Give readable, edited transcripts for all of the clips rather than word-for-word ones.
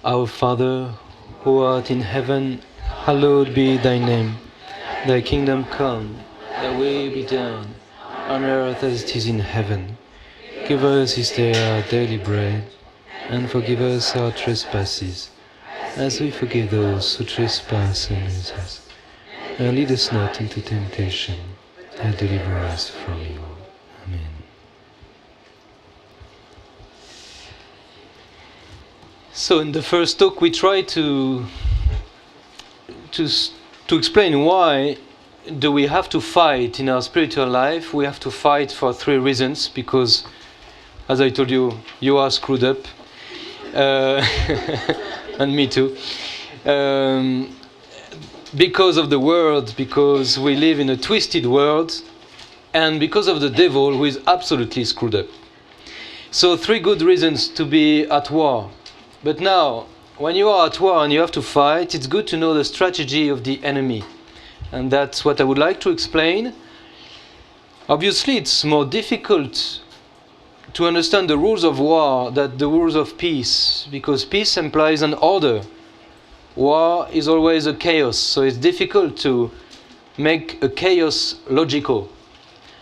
Our Father, who art in heaven, hallowed be thy name. Thy kingdom come, thy will be done, on earth as it is in heaven. Give us this day our daily bread, and forgive us our trespasses, as we forgive those who trespass against us. And lead us not into temptation, and deliver us from evil. Amen. So in the first talk we try to explain why do we have to fight in our spiritual life. We have to fight for three reasons, because as I told you, you are screwed up, and me too. Because of the world, because we live in a twisted world, and because of the devil, who is absolutely screwed up. So three good reasons to be at war. But now, when you are at war and you have to fight, it's good to know the strategy of the enemy. And that's what I would like to explain. Obviously, it's more difficult to understand the rules of war than the rules of peace, because peace implies an order. War is always a chaos, so it's difficult to make a chaos logical.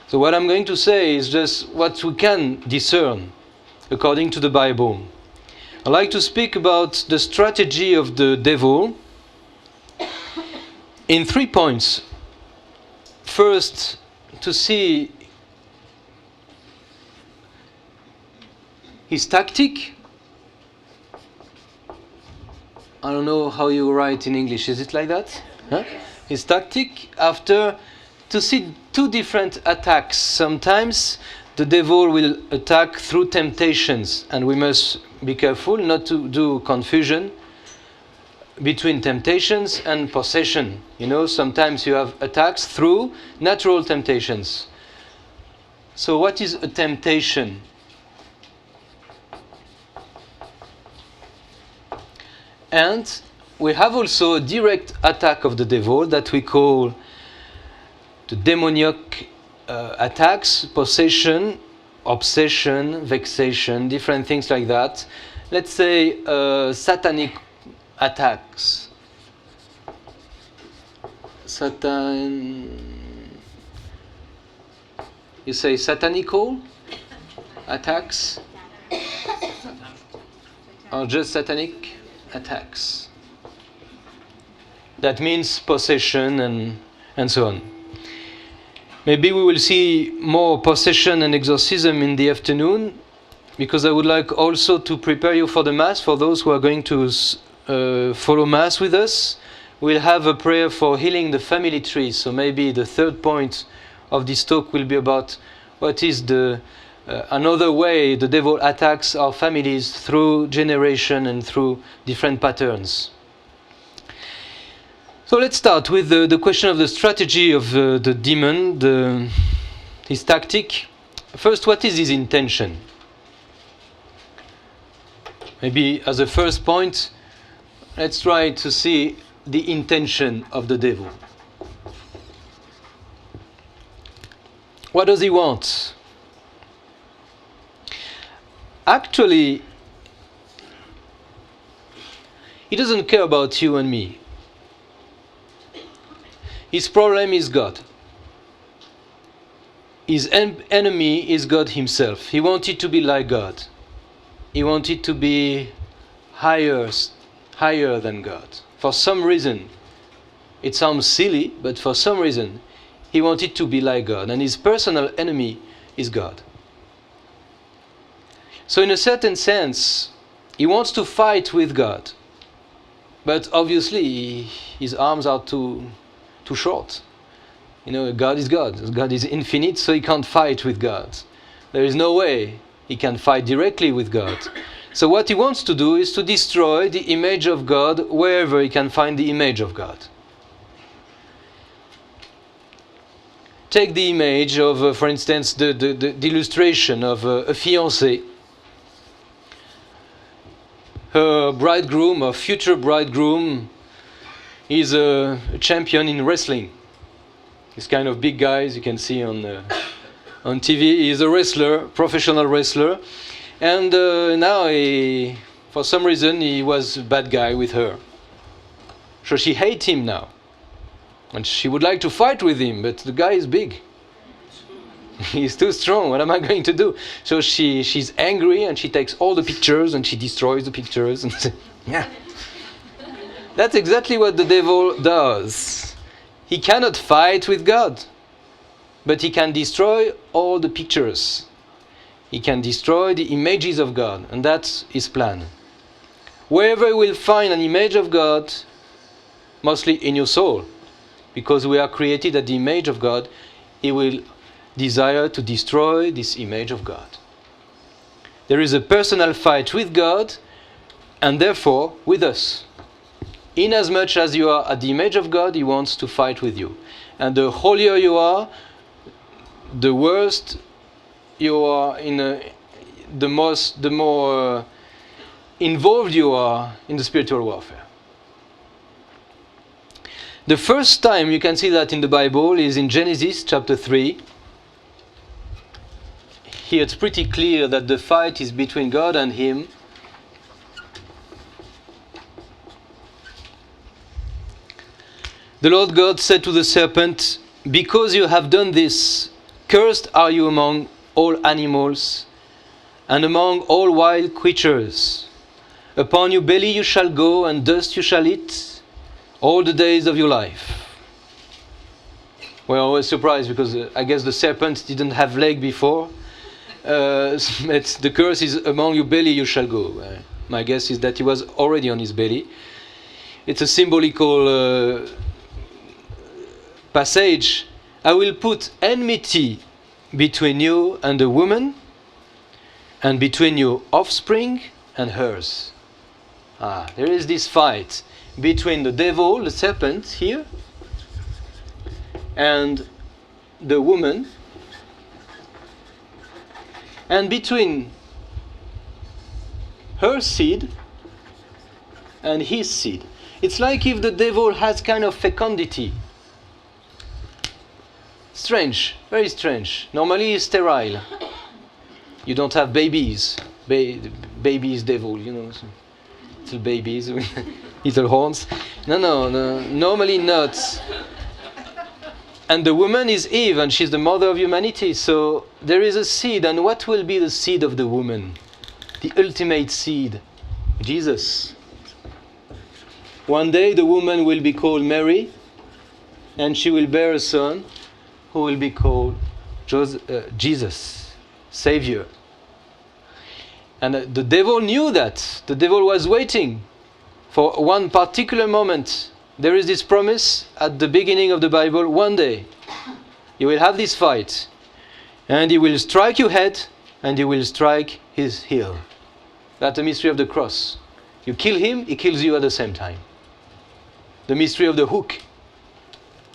So what I'm going to say is just what we can discern according to the Bible. I'd like to speak about the strategy of the devil in 3 points. First, to see his tactic. I don't know how you write in English. Is it like that? Huh? His tactic. After, to see two different attacks. Sometimes the devil will attack through temptations, and we must be careful not to do confusion between temptations and possession. You know, sometimes you have attacks through natural temptations. So what is a temptation? And we have also a direct attack of the devil that we call the demoniac attacks, possession, obsession, vexation, different things like that. Let's say satanic attacks. You say satanical attacks? Or just satanic attacks? That means possession and so on. Maybe we will see more possession and exorcism in the afternoon, because I would like also to prepare you for the Mass. For those who are going to follow Mass with us, we'll have a prayer for healing the family tree. So maybe the third point of this talk will be about what is the another way the devil attacks our families through generation and through different patterns. So let's start with the question of the strategy of the demon, his tactic. First, what is his intention? Maybe as a first point, let's try to see the intention of the devil. What does he want? Actually, he doesn't care about you and me. His problem is God. His enemy is God himself. He wanted to be like God. He wanted to be higher than God. For some reason, it sounds silly, but for some reason, he wanted to be like God. And his personal enemy is God. So in a certain sense, he wants to fight with God. But obviously, his arms are too short. You know, God is God. God is infinite, so he can't fight with God. There is no way he can fight directly with God. So what he wants to do is to destroy the image of God wherever he can find the image of God. Take the image of, for instance, the illustration of a fiancée. Her bridegroom, or future bridegroom, is a champion in wrestling. He's kind of big guy, as you can see on TV. He's a wrestler, professional wrestler. And now he For some reason, he was a bad guy with her. So she hates him now. And she would like to fight with him, but the guy is big. He's too strong. What am I going to do? So she's angry and she takes all the pictures and she destroys the pictures. And yeah. That's exactly what the devil does. He cannot fight with God, but he can destroy all the pictures. He can destroy the images of God, and that's his plan. Wherever you will find an image of God, mostly in your soul, because we are created at the image of God, he will desire to destroy this image of God. There is a personal fight with God, and therefore with us. Inasmuch as you are at the image of God, he wants to fight with you. And the holier you are, the worse you are the more involved you are in the spiritual warfare. The first time you can see that in the Bible is in Genesis chapter 3. Here it's pretty clear that the fight is between God and him. The Lord God said to the serpent, "Because you have done this, cursed are you among all animals and among all wild creatures. Upon your belly you shall go, and dust you shall eat all the days of your life." We're always surprised because I guess the serpent didn't have leg before. The curse is among your belly you shall go. My guess is that he was already on his belly. It's a symbolical passage. "I will put enmity between you and the woman, and between your offspring and hers." There is this fight between the devil, the serpent here, and the woman, and between her seed and his seed. It's like if the devil has kind of fecundity. Strange, very strange. Normally he's sterile. You don't have babies. Babies devil, you know. Little babies with little horns. No. Normally not. And the woman is Eve, and she's the mother of humanity. So there is a seed, and what will be the seed of the woman? The ultimate seed, Jesus. One day the woman will be called Mary, and she will bear a son who will be called Jesus, Savior. And the devil knew that. The devil was waiting for one particular moment. There is this promise at the beginning of the Bible. One day, you will have this fight, and he will strike your head, and he will strike his heel. That's the mystery of the cross. You kill him, he kills you at the same time. The mystery of the hook.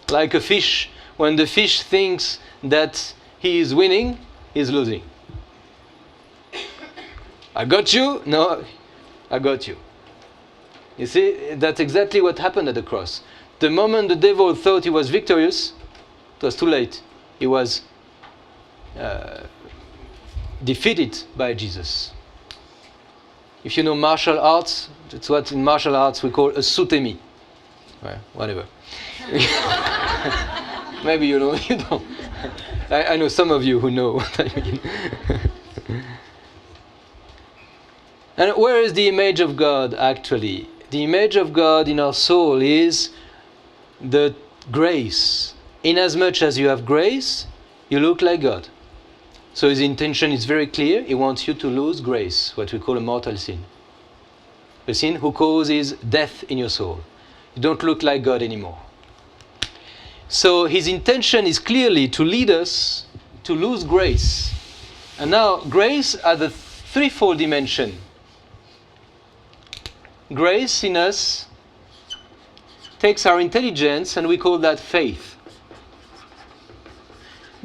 Like a fish, when the fish thinks that he is winning, he is losing. I got you? No, I got you. You see, that's exactly what happened at the cross. The moment the devil thought he was victorious, it was too late. He was defeated by Jesus. If you know martial arts, it's what in martial arts we call a sutemi. Well, whatever. Maybe you know, you don't. I know some of you who know what I mean. And where is the image of God actually? The image of God in our soul is the grace. Inasmuch as you have grace, you look like God. So his intention is very clear. He wants you to lose grace, what we call a mortal sin. A sin who causes death in your soul. You don't look like God anymore. So his intention is clearly to lead us to lose grace. And now grace has a threefold dimension. Grace in us takes our intelligence, and we call that faith.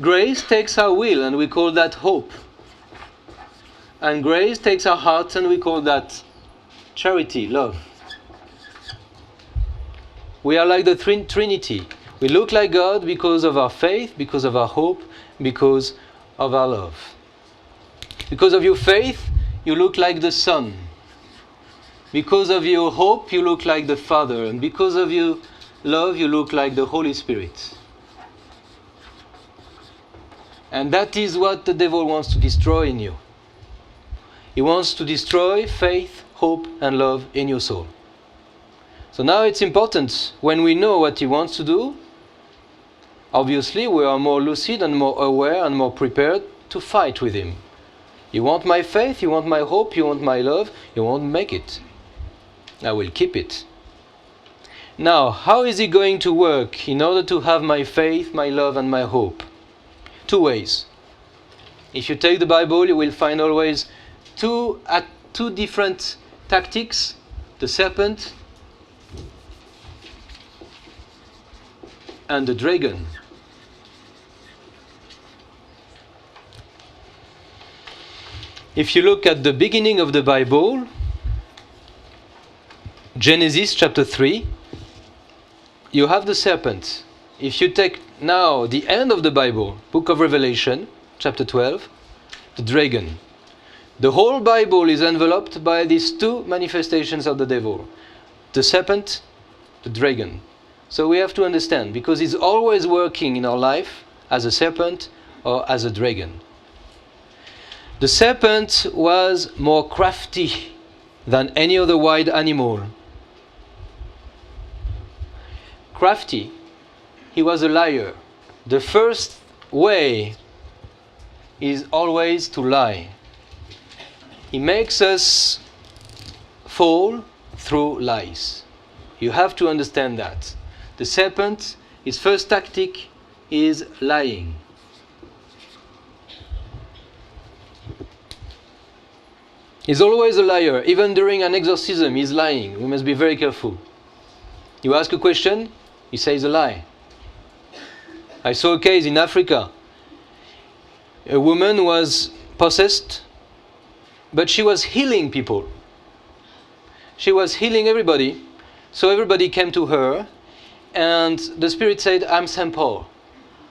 Grace takes our will, and we call that hope. And grace takes our heart, and we call that charity, love. We are like the Trinity. We look like God because of our faith, because of our hope, because of our love. Because of your faith, you look like the Son. Because of your hope, you look like the Father. And because of your love, you look like the Holy Spirit. And that is what the devil wants to destroy in you. He wants to destroy faith, hope, and love in your soul. So now it's important, when we know what he wants to do, obviously we are more lucid and more aware and more prepared to fight with him. You want my faith, you want my hope, you want my love, you won't make it. I will keep it. Now, how is he going to work in order to have my faith, my love, and my hope? Two ways. If you take the Bible, you will find always two different tactics: the serpent and the dragon. If you look at the beginning of the Bible, Genesis chapter 3, you have the serpent. If you take now the end of the Bible, book of Revelation, chapter 12, the dragon. The whole Bible is enveloped by these two manifestations of the devil: the serpent, the dragon. So we have to understand, because he's always working in our life as a serpent or as a dragon. The serpent was more crafty than any other wild animal. Crafty. He was a liar. The first way is always to lie. He makes us fall through lies. You have to understand that. The serpent, his first tactic is lying. He's always a liar. Even during an exorcism, he's lying. We must be very careful. You ask a question, he says a lie. I saw a case in Africa. A woman was possessed, but she was healing people. She was healing everybody. So everybody came to her, and the Spirit said, "I'm St. Paul,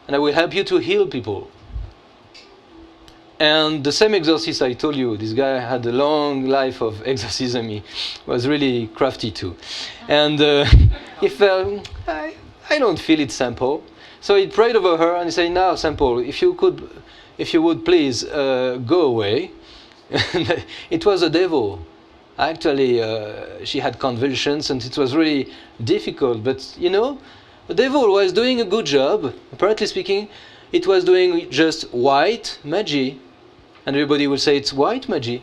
and I will help you to heal people." And the same exorcist I told you, this guy had a long life of exorcism. He was really crafty too. And I don't feel it, St. Paul. So he prayed over her and he said, "Now, St. Paul, if you would please go away." It was a devil. Actually, she had convulsions and it was really difficult. But the devil was doing a good job. Apparently speaking, it was doing just white magic. And everybody will say, "It's white magic.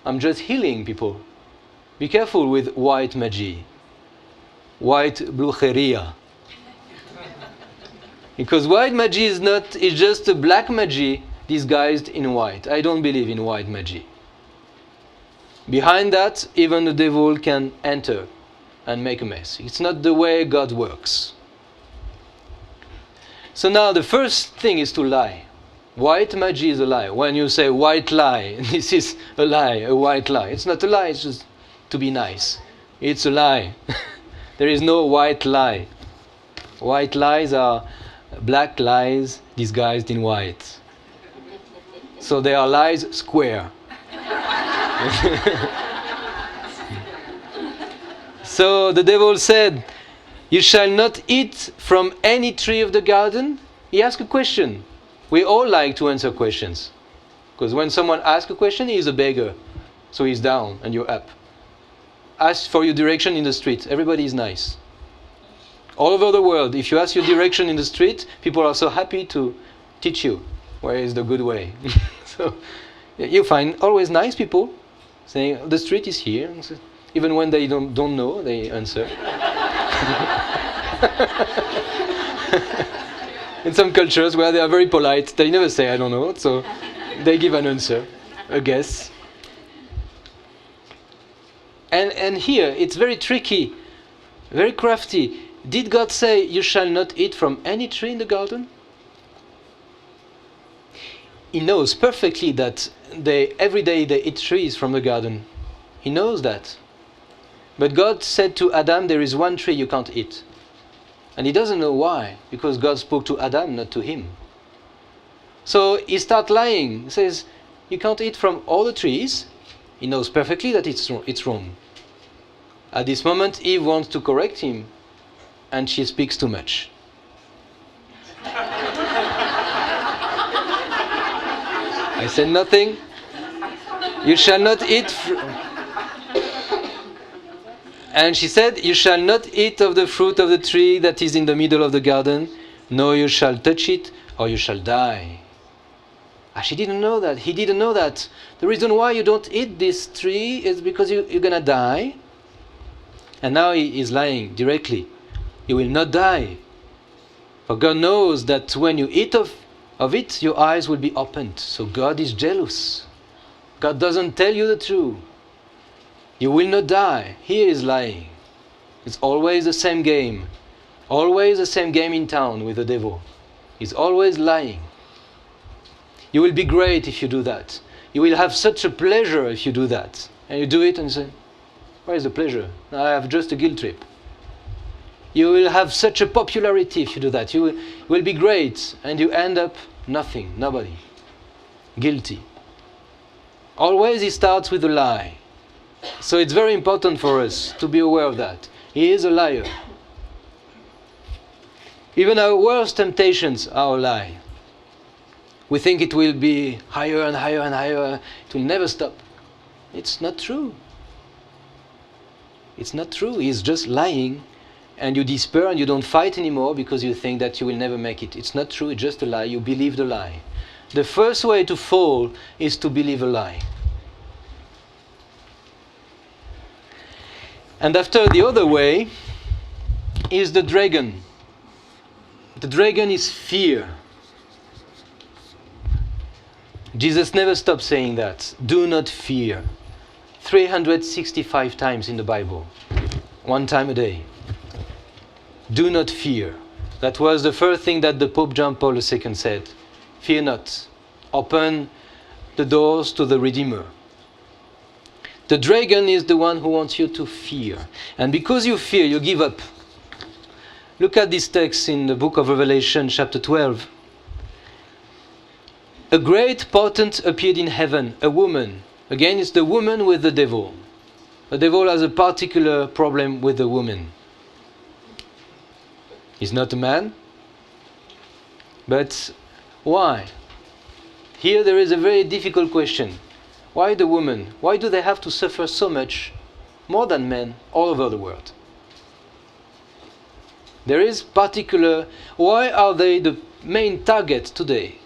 I'm just healing people." Be careful with white magic. White brujeria. Because white magic is just a black magic disguised in white. I don't believe in white magic. Behind that, even the devil can enter and make a mess. It's not the way God works. So now the first thing is to lie. White magic is a lie. When you say white lie, this is a lie, a white lie. It's not a lie, it's just to be nice. It's a lie. There is no white lie. White lies are black lies disguised in white. So they are lies square. So the devil said, "You shall not eat from any tree of the garden." He asked a question. We all like to answer questions. Because when someone asks a question, he is a beggar. So he's down and you're up. Ask for your direction in the street. Everybody is nice. All over the world, if you ask your direction in the street, people are so happy to teach you where is the good way. So you find always nice people saying, "The street is here." Even when they don't know, they answer. In some cultures where they are very polite, they never say "I don't know," so they give an answer, a guess. And here it's very tricky, very crafty. Did God say you shall not eat from any tree in the garden? He knows perfectly that every day they eat trees from the garden. He knows that. But God said to Adam, there is one tree you can't eat. And he doesn't know why, because God spoke to Adam, not to him. So he starts lying. He says, you can't eat from all the trees. He knows perfectly that it's wrong. At this moment, Eve wants to correct him, and she speaks too much. I said nothing. You shall not eat. And she said, you shall not eat of the fruit of the tree that is in the middle of the garden, nor you shall touch it, or you shall die. She didn't know that. He didn't know that. The reason why you don't eat this tree is because you're going to die. And now he is lying directly. You will not die. For God knows that when you eat of it, your eyes will be opened. So God is jealous. God doesn't tell you the truth. You will not die. He is lying. It's always the same game. Always the same game in town with the devil. He's always lying. You will be great if you do that. You will have such a pleasure if you do that. And you do it and you say, where is the pleasure? I have just a guilt trip. You will have such a popularity if you do that. You will be great and you end up nothing, nobody. Guilty. Always he starts with a lie. So it's very important for us to be aware of that. He is a liar. Even our worst temptations are a lie. We think it will be higher and higher and higher. It will never stop. It's not true. It's not true. He's just lying. And you despair and you don't fight anymore because you think that you will never make it. It's not true. It's just a lie. You believe the lie. The first way to fall is to believe a lie. And after the other way is the dragon. The dragon is fear. Jesus never stopped saying that. Do not fear. 365 times in the Bible. One time a day. Do not fear. That was the first thing that the Pope John Paul II said. Fear not. Open the doors to the Redeemer. The dragon is the one who wants you to fear. And because you fear, you give up. Look at this text in the book of Revelation, chapter 12. A great portent appeared in heaven, a woman. Again, it's the woman with the devil. The devil has a particular problem with the woman. He's not a man. But why? Here there is a very difficult question. Why the woman? Why do they have to suffer so much, more than men, all over the world? There is particular... Why are they the main target today?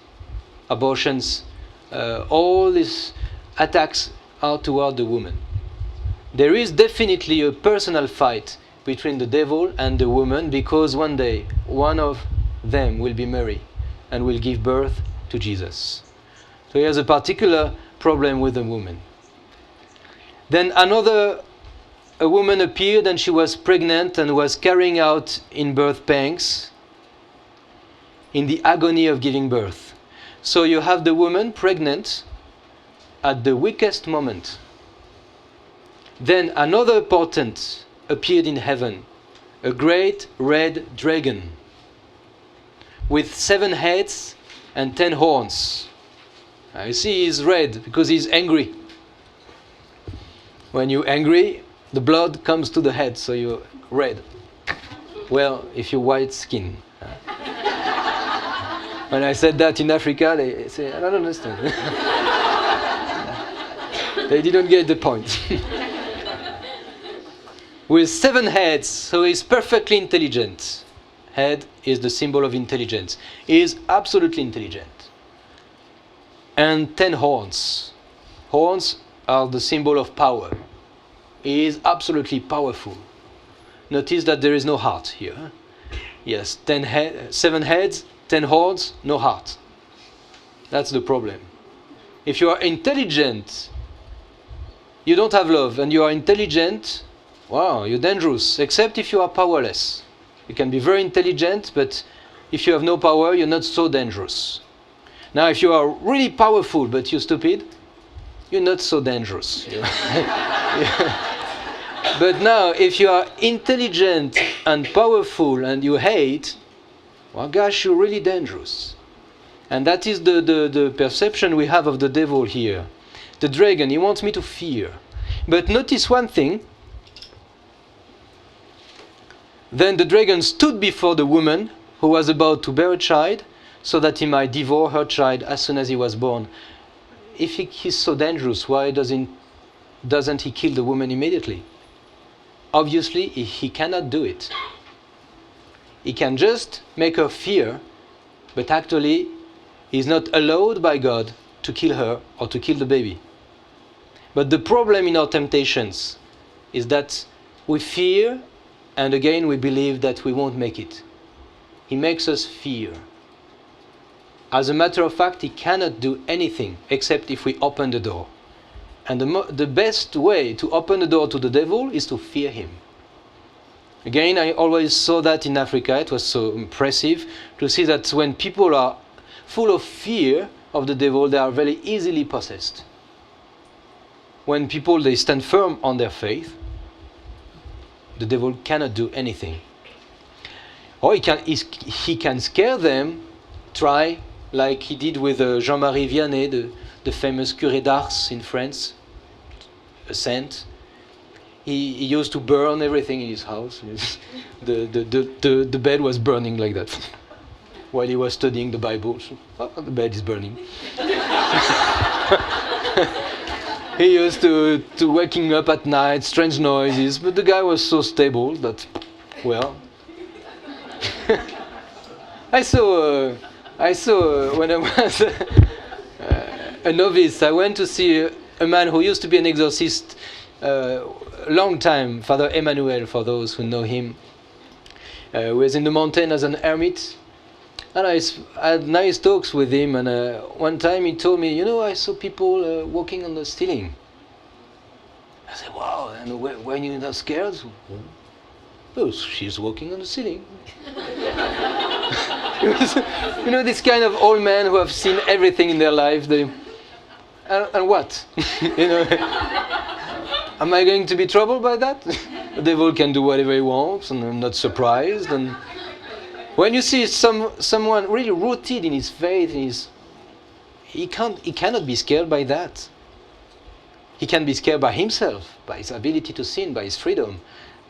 Abortions, all these attacks are toward the woman. There is definitely a personal fight between the devil and the woman because one day one of them will be Mary and will give birth to Jesus. So he has a particular problem with the woman. Then a woman appeared and she was pregnant and was carrying out in birth pangs in the agony of giving birth. So you have the woman pregnant at the weakest moment. Then another portent appeared in heaven, a great red dragon with 7 heads and 10 horns. Now you see he's red because he's angry. When you're angry, the blood comes to the head, so you're red. Well, if you're white skin. When I said that in Africa, they say, I don't understand. They didn't get the point. With 7 heads, so he's perfectly intelligent. Head is the symbol of intelligence. He is absolutely intelligent. And 10 horns. Horns are the symbol of power. He is absolutely powerful. Notice that there is no heart here. Yes, 7 heads, 10 horns, no heart. That's the problem. If you are intelligent, you don't have love, and you are intelligent, wow, you're dangerous, except if you are powerless. You can be very intelligent, but if you have no power, you're not so dangerous. Now, if you are really powerful, but you're stupid, you're not so dangerous. But now, if you are intelligent and powerful and you hate, well, gosh, you're really dangerous. And that is the perception we have of the devil here. The dragon, he wants me to fear. But notice one thing. Then the dragon stood before the woman who was about to bear a child, so that he might devour her child as soon as he was born. If he's so dangerous, why doesn't he kill the woman immediately? Obviously, he cannot do it. He can just make her fear, but actually, he's not allowed by God to kill her or to kill the baby. But the problem in our temptations is that we fear, and again we believe that we won't make it. He makes us fear. As a matter of fact, he cannot do anything except if we open the door. And the best way to open the door to the devil is to fear him. Again, I always saw that in Africa. It was so impressive to see that when people are full of fear of the devil, they are very easily possessed. When people, they stand firm on their faith, the devil cannot do anything. Or he can scare them, try, like he did with Jean-Marie Vianney, the famous curé d'Ars in France, a saint. He used to burn everything in his house. The bed was burning like that while he was studying the Bible. So, the bed is burning. He used to waking up at night, strange noises, but the guy was so stable that, well, I saw when I was a novice, I went to see a man who used to be an exorcist a long time, Father Emmanuel, for those who know him. He was in the mountain as an hermit, and I had nice talks with him, and one time he told me, I saw people walking on the ceiling. I said, wow, and when you're not scared? Oh, she's walking on the ceiling. This kind of old men who have seen everything in their life, and what? Am I going to be troubled by that? The devil can do whatever he wants, and I'm not surprised. And when you see someone really rooted in his faith, he cannot be scared by that. He can be scared by himself, by his ability to sin, by his freedom,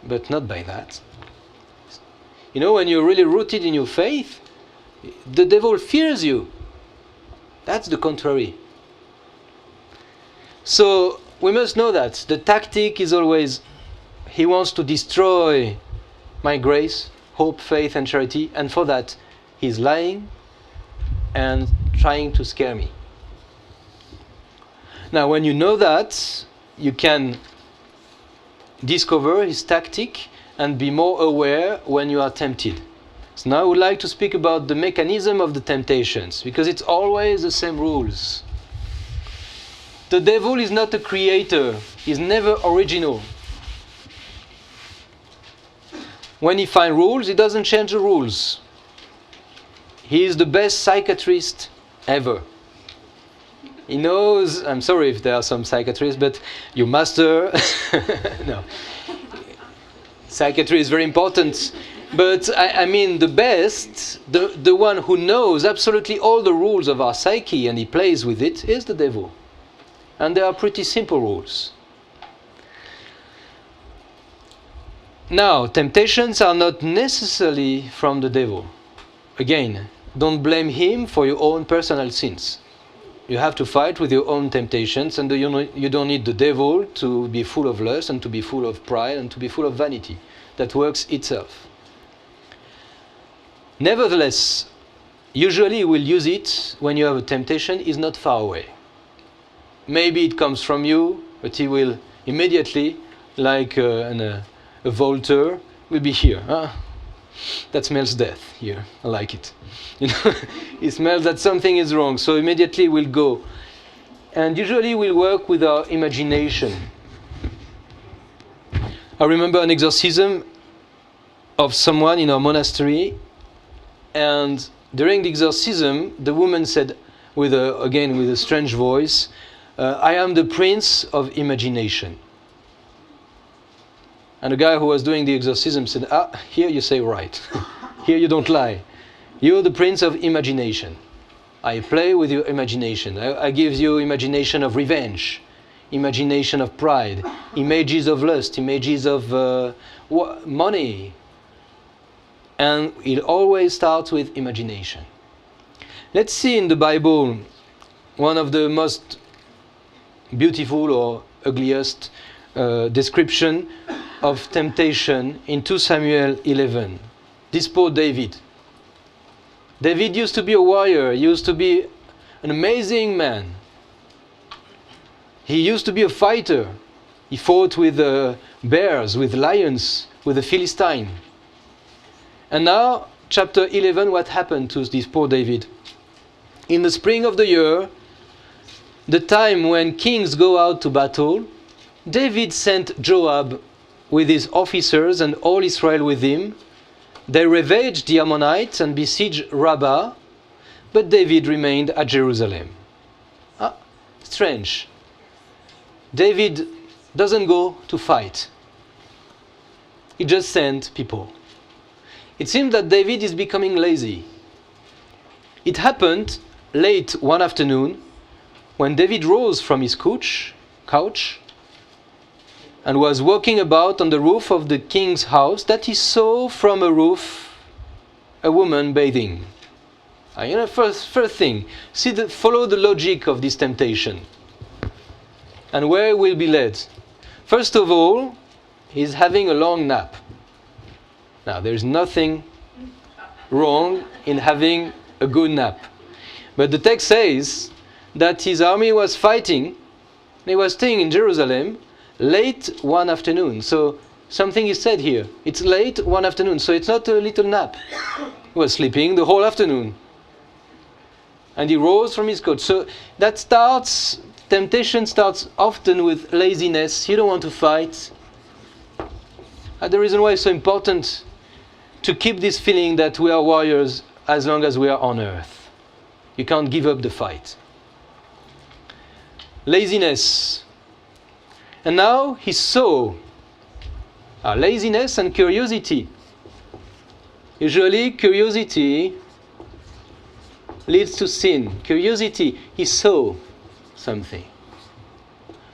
but not by that. When you're really rooted in your faith, the devil fears you. That's the contrary. So we must know that the tactic is always, he wants to destroy my grace, hope, faith, and charity, and for that he's lying and trying to scare me. Now, when you know that, you can discover his tactic and be more aware when you are tempted. So now I would like to speak about the mechanism of the temptations, because it's always the same rules. The devil is not a creator. He's never original. When he finds rules, he doesn't change the rules. He is the best psychiatrist ever. He knows, I'm sorry if there are some psychiatrists, but you master. No. Psychiatry is very important. But I mean the best, the one who knows absolutely all the rules of our psyche and he plays with it, is the devil. And they are pretty simple rules. Now, temptations are not necessarily from the devil. Again, don't blame him for your own personal sins. You have to fight with your own temptations, and you don't need the devil to be full of lust and to be full of pride and to be full of vanity. That works itself. Nevertheless, usually we'll use it when you have a temptation is not far away. Maybe it comes from you, but he will immediately, like a Voltaire, will be here. That smells death here. I like it. It smells that something is wrong, so immediately we'll go. And usually we'll work with our imagination. I remember an exorcism of someone in our monastery, and during the exorcism, the woman said, with a strange voice, I am the prince of imagination. And the guy who was doing the exorcism said, here you say right. Here you don't lie. You're the prince of imagination. I play with your imagination. I give you imagination of revenge, imagination of pride, images of lust, images of money, and it always starts with imagination. Let's see in the Bible one of the most beautiful or ugliest description of temptation in 2 Samuel 11. This poor David. David used to be a warrior, used to be an amazing man. He used to be a fighter. He fought with bears, with lions, with the Philistine. And now, chapter 11, what happened to this poor David? In the spring of the year, the time when kings go out to battle, David sent Joab with his officers and all Israel with him. They ravaged the Ammonites and besieged Rabbah, but David remained at Jerusalem. Strange. David doesn't go to fight. He just sent people. It seems that David is becoming lazy. It happened late one afternoon when David rose from his couch and was walking about on the roof of the king's house that he saw from a roof a woman bathing. First thing, follow the logic of this temptation. And where will be led? First of all, he's having a long nap. Now, there's nothing wrong in having a good nap. But the text says that his army was fighting. He was staying in Jerusalem late one afternoon. So something is said here. It's late one afternoon, so it's not a little nap. He was sleeping the whole afternoon. And he rose from his couch. So temptation starts often with laziness. You don't want to fight. And the reason why it's so important to keep this feeling that we are warriors as long as we are on earth. You can't give up the fight. Laziness. And now he saw laziness and curiosity. Usually curiosity leads to sin. Curiosity, he saw something.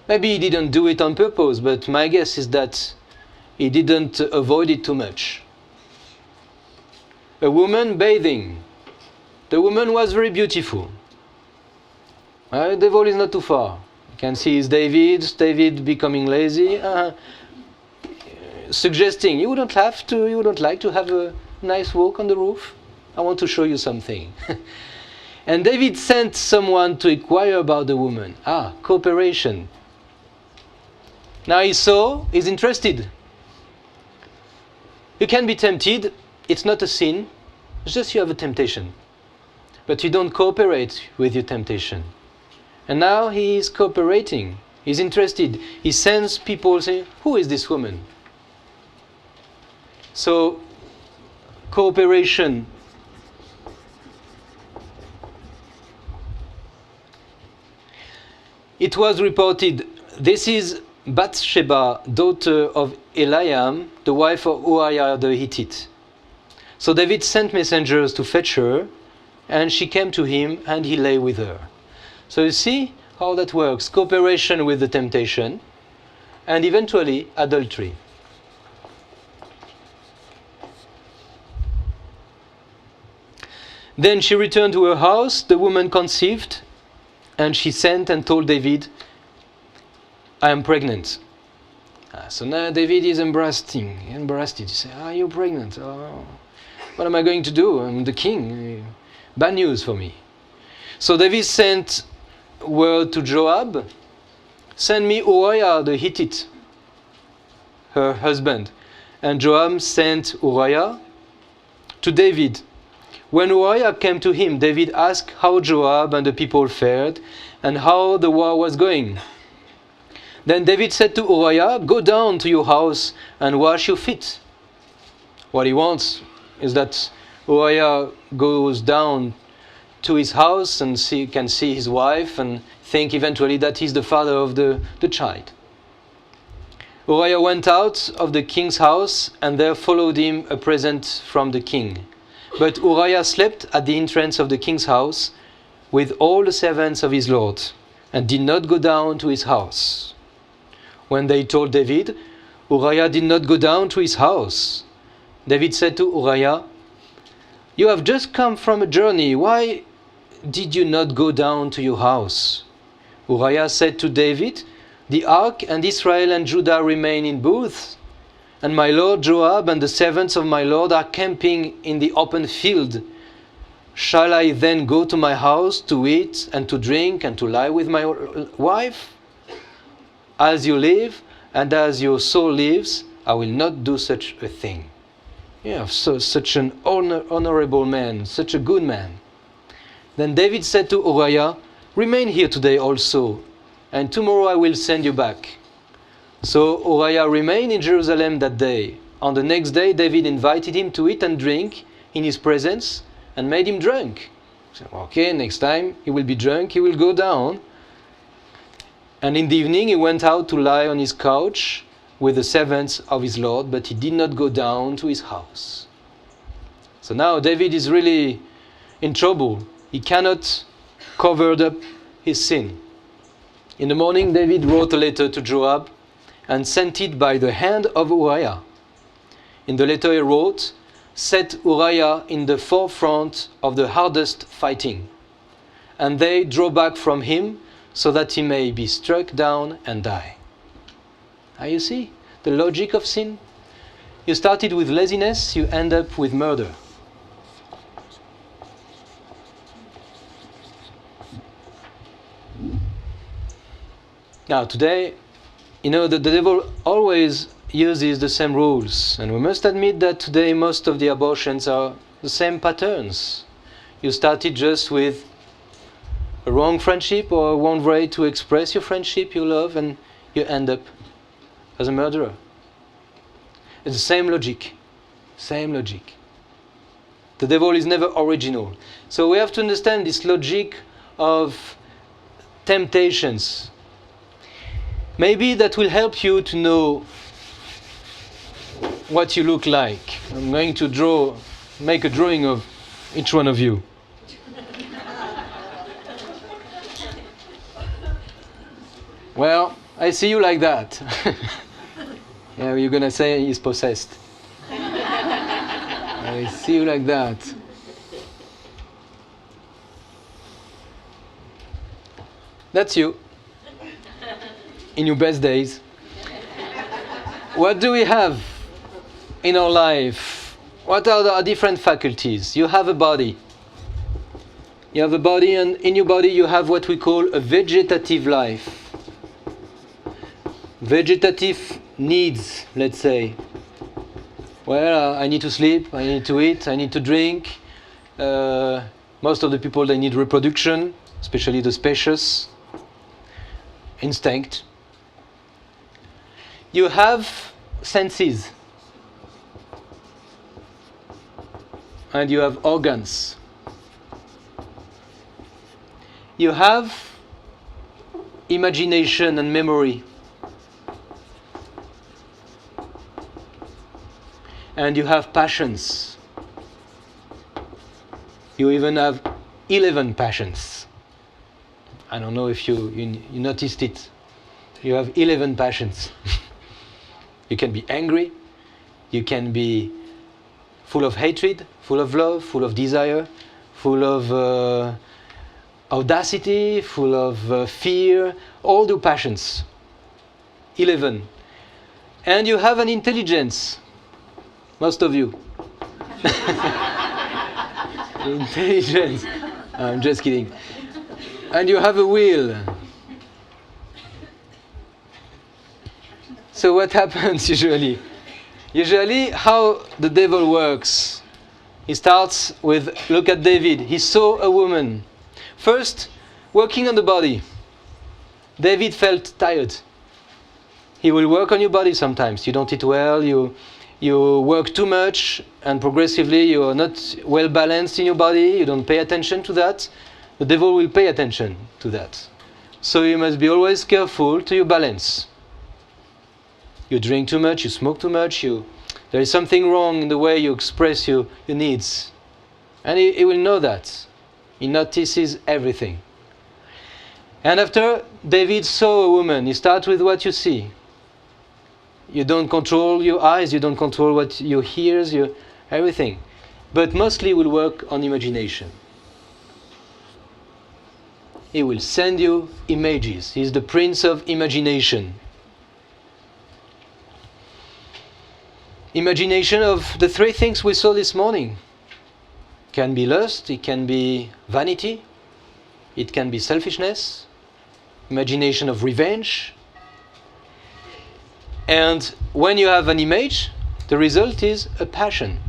Maybe he didn't do it on purpose, but my guess is that he didn't avoid it too much. A woman bathing. The woman was very beautiful. The devil is not too far. You can see it's David becoming lazy, suggesting you wouldn't like to have a nice walk on the roof? I want to show you something. And David sent someone to inquire about the woman. Cooperation. Now he's interested. You can be tempted. It's not a sin. It's just you have a temptation. But you don't cooperate with your temptation. And now he is cooperating. He's interested. He sends people saying, who is this woman? So, cooperation. It was reported, this is Bathsheba, daughter of Eliam, the wife of Uriah the Hittite. So David sent messengers to fetch her, and she came to him, and he lay with her. So you see how that works. Cooperation with the temptation, and eventually adultery. Then she returned to her house, the woman conceived, and she sent and told David, I am pregnant. So now David is embarrassed. He says, you're pregnant. What am I going to do? I'm the king. Bad news for me. So David sent word to Joab, send me Uriah the Hittite, her husband. And Joab sent Uriah to David. When Uriah came to him, David asked how Joab and the people fared and how the war was going. Then David said to Uriah, go down to your house and wash your feet. What he wants is that Uriah goes down to his house and can see his wife and think eventually that he's the father of the child. Uriah went out of the king's house, and there followed him a present from the king. But Uriah slept at the entrance of the king's house with all the servants of his lord, and did not go down to his house. When they told David, Uriah did not go down to his house. David said to Uriah, You have just come from a journey. Why did you not go down to your house? Uriah said to David, the ark and Israel and Judah remain in booths, and my lord Joab and the servants of my lord are camping in the open field. Shall I then go to my house to eat and to drink and to lie with my wife? As you live and as your soul lives, I will not do such a thing. Yeah, such an honorable man, such a good man. Then David said to Uriah, remain here today also, and tomorrow I will send you back. So Uriah remained in Jerusalem that day. On the next day, David invited him to eat and drink in his presence and made him drunk. So, okay, next time he will be drunk, he will go down. And in the evening he went out to lie on his couch with the servants of his Lord, but he did not go down to his house. So now David is really in trouble. He cannot cover up his sin. In the morning, David wrote a letter to Joab and sent it by the hand of Uriah. In the letter he wrote, set Uriah in the forefront of the hardest fighting, and they draw back from him so that he may be struck down and die. Now you see the logic of sin? You started with laziness, you end up with murder. Now today, the devil always uses the same rules, and we must admit that today most of the abortions are the same patterns. You started just with a wrong friendship or a wrong way to express your friendship, your love, and you end up as a murderer. It's the same logic. Same logic. The devil is never original. So we have to understand this logic of temptations. Maybe that will help you to know what you look like. I'm going to make a drawing of each one of you. Well, I see you like that. Yeah, you're going to say he's possessed. I see you like that. That's you. In your best days. What do we have in our life? What are the different faculties? You have a body. You have a body, and in your body you have what we call a vegetative life. Vegetative needs, let's say. Well, I need to sleep, I need to eat, I need to drink. Most of the people, they need reproduction, especially the species. Instinct. You have senses. And you have organs. You have imagination and memory. And you have passions. You even have 11 passions. I don't know if you noticed it. You have 11 passions. You can be angry. You can be full of hatred, full of love, full of desire, full of audacity, full of fear. All the passions. 11. And you have an intelligence. Most of you. Intelligence. I'm just kidding. And you have a will. So what happens usually? Usually how the devil works. He starts with, look at David. He saw a woman. First, working on the body. David felt tired. He will work on your body sometimes. You don't eat well, you work too much, and progressively you are not well balanced in your body, you don't pay attention to that. The devil will pay attention to that. So you must be always careful to your balance. You drink too much, you smoke too much, there is something wrong in the way you express your needs. And he will know that. He notices everything. And after David saw a woman, you start with what you see. You don't control your eyes, you don't control what you hears, everything. but mostly will work on imagination. He will send you images. He's the prince of imagination. Imagination of the three things we saw this morning. Can be lust, it can be vanity, it can be selfishness, imagination of revenge. And when you have an image, the result is a passion.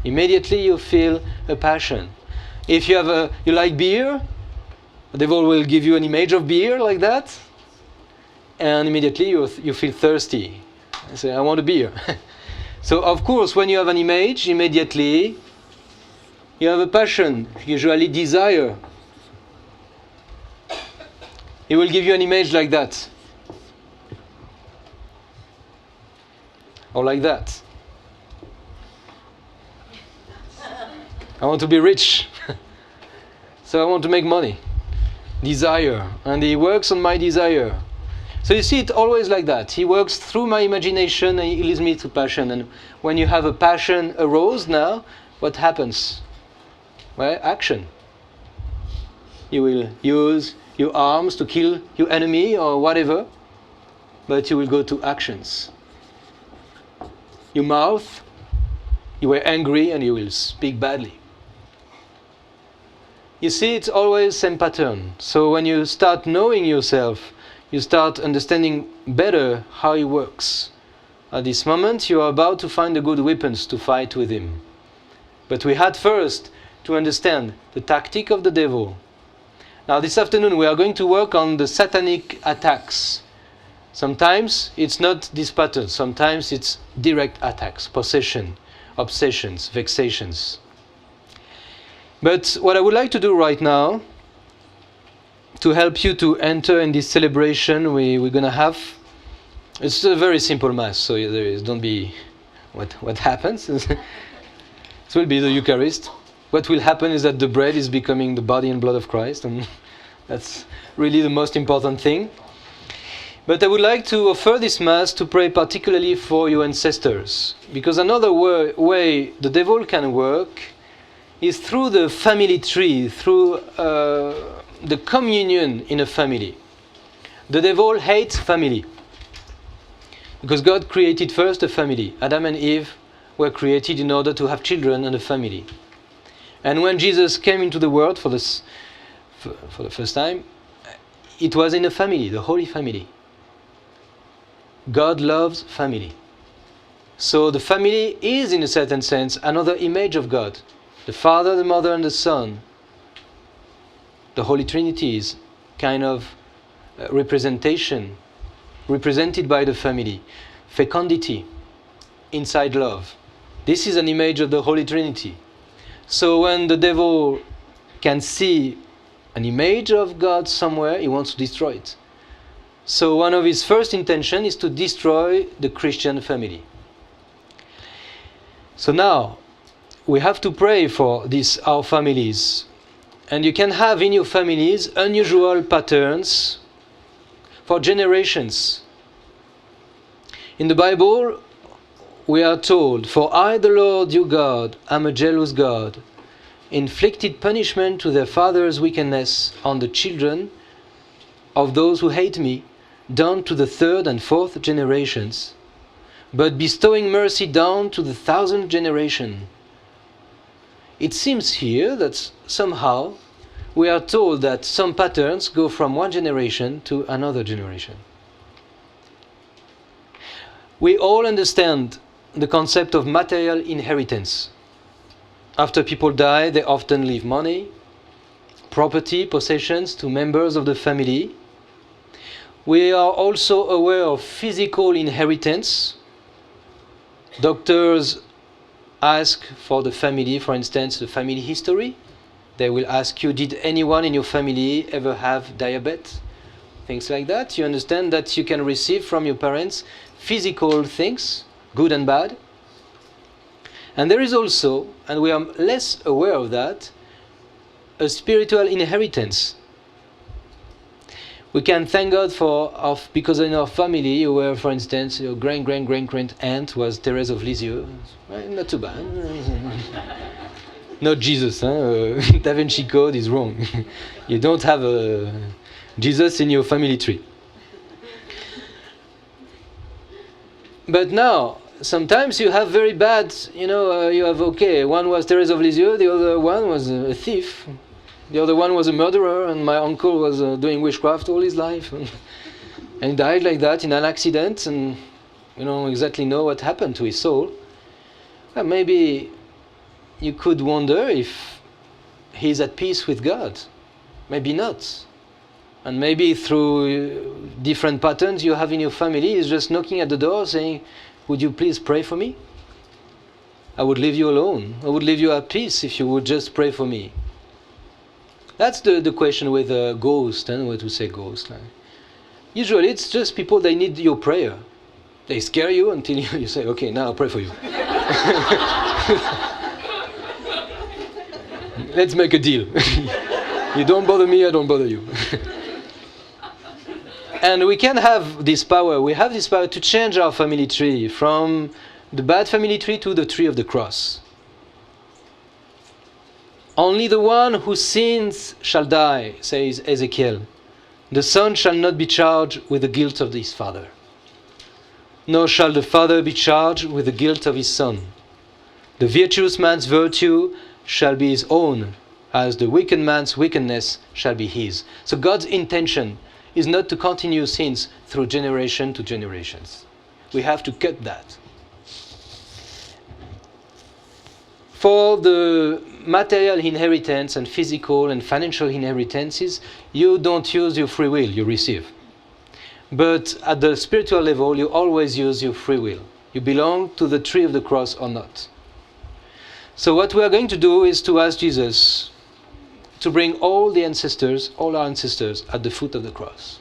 Immediately you feel a passion. If you like beer, the devil will give you an image of beer like that, and immediately you feel thirsty. You say, I want a beer. So of course, when you have an image, immediately you have a passion, usually desire. He will give you an image like that. Or like that. I want to be rich. So I want to make money. Desire. And he works on my desire. So you see it always like that. He works through my imagination and he leads me to passion. And when you have a passion arose now, what happens? Well, action. You will use your arms to kill your enemy or whatever, but you will go to actions. Your mouth, you were angry and you will speak badly. You see, it's always the same pattern. So when you start knowing yourself, you start understanding better how he works. At this moment, you are about to find the good weapons to fight with him. But we had first to understand the tactic of the devil. Now this afternoon we are going to work on the satanic attacks. Sometimes it's not this pattern, sometimes it's direct attacks, possession, obsessions, vexations. But what I would like to do right now, to help you to enter in this celebration we're going to have, it's a very simple Mass, so don't be what happens. It will be the Eucharist. What will happen is that the bread is becoming the body and blood of Christ, and that's really the most important thing. But I would like to offer this Mass to pray particularly for your ancestors, because another way the devil can work is through the family tree, through the communion in a family. The devil hates family, because God created first a family. Adam and Eve were created in order to have children and a family. And when Jesus came into the world for the first time, it was in a family, the Holy Family. God loves family. So the family is, in a certain sense, another image of God. The Father, the Mother, and the Son. The Holy Trinity is kind of represented by the family. Fecundity, inside love. This is an image of the Holy Trinity. So when the devil can see an image of God somewhere, he wants to destroy it. So one of his first intentions is to destroy the Christian family. So now, we have to pray for our families. And you can have in your families unusual patterns for generations. In the Bible, we are told, "For I, the Lord your God, am a jealous God, inflicted punishment to their fathers' wickedness on the children of those who hate me, down to the third and fourth generations, but bestowing mercy down to the 1,000th generation." It seems here that somehow we are told that some patterns go from one generation to another generation. We all understand the concept of material inheritance. After people die, they often leave money, property, possessions to members of the family. We are also aware of physical inheritance. Doctors ask for the family, for instance, the family history. They will ask you, did anyone in your family ever have diabetes? Things like that. You understand that you can receive from your parents physical things, good and bad. And there is also, and we are less aware of that, a spiritual inheritance. We can thank God because in our family, you were, for instance, your great-great-great-great aunt was Thérèse of Lisieux. Well, not too bad. Not Jesus. Da Vinci Code is wrong. You don't have Jesus in your family tree. But now, sometimes you have very bad, you have, one was Thérèse of Lisieux, the other one was a thief, the other one was a murderer, and my uncle was doing witchcraft all his life. And he died like that in an accident, and you don't exactly know what happened to his soul. Well, maybe you could wonder if he's at peace with God. Maybe not. And maybe through different patterns you have in your family, he's just knocking at the door saying, would you please pray for me? I would leave you alone. I would leave you at peace if you would just pray for me. That's the question with a ghost, and what to say ghost. Usually it's just people, they need your prayer. They scare you until you say, okay, now I'll pray for you. Let's make a deal. You don't bother me, I don't bother you. And we can have this power. We have this power to change our family tree from the bad family tree to the tree of the cross. Only the one who sins shall die, says Ezekiel. The son shall not be charged with the guilt of his father. Nor shall the father be charged with the guilt of his son. The virtuous man's virtue shall be his own, as the wicked man's wickedness shall be his. So God's intention is not to continue sins through generation to generations. We have to cut that. For the material inheritance and physical and financial inheritances, you don't use your free will, you receive. But at the spiritual level, you always use your free will. You belong to the tree of the cross or not. So what we are going to do is to ask Jesus to bring all our ancestors at the foot of the cross.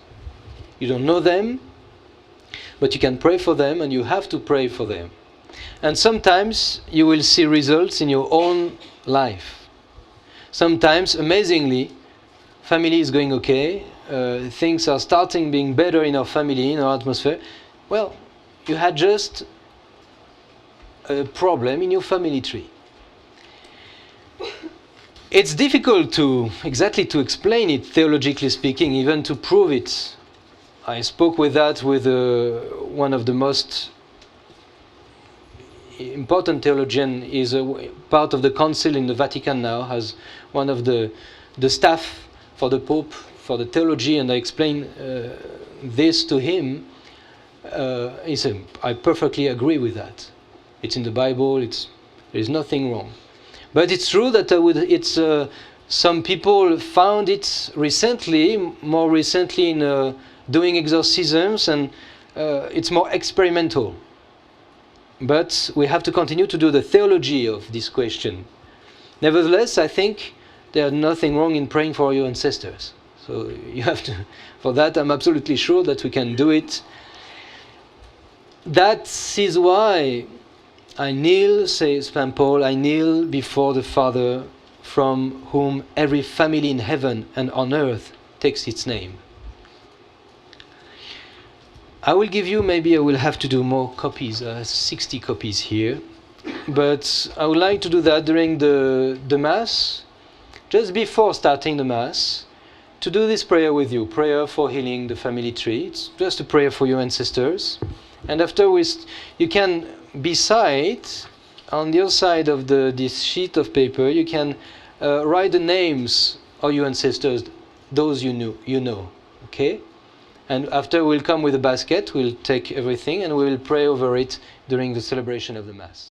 You don't know them, but you can pray for them, and you have to pray for them. And sometimes you will see results in your own life. Sometimes, amazingly, family is going okay, things are starting being better in our family, in our atmosphere. Well, you had just a problem in your family tree. It's difficult to explain it, theologically speaking, even to prove it. I spoke with one of the most important theologian, is a part of the council in the Vatican now, has one of the staff for the Pope, for the theology, and I explained this to him. He said, I perfectly agree with that. It's in the Bible, there is nothing wrong. But it's true that some people found it more recently in doing exorcisms, and it's more experimental. But we have to continue to do the theology of this question. Nevertheless, I think there's nothing wrong in praying for your ancestors. So you have to, for that I'm absolutely sure that we can do it. That is why I kneel, says St. Paul, I kneel before the Father, from whom every family in heaven and on earth takes its name. I will give you, maybe I will have to do more copies, 60 copies here. But I would like to do that during the Mass, just before starting the Mass, to do this prayer with you, prayer for healing the family tree. It's just a prayer for your ancestors. And afterwards, you can, beside, on the other side of this sheet of paper, you can write the names of your ancestors, those you know, okay? And after we'll come with a basket, we'll take everything and we will pray over it during the celebration of the Mass.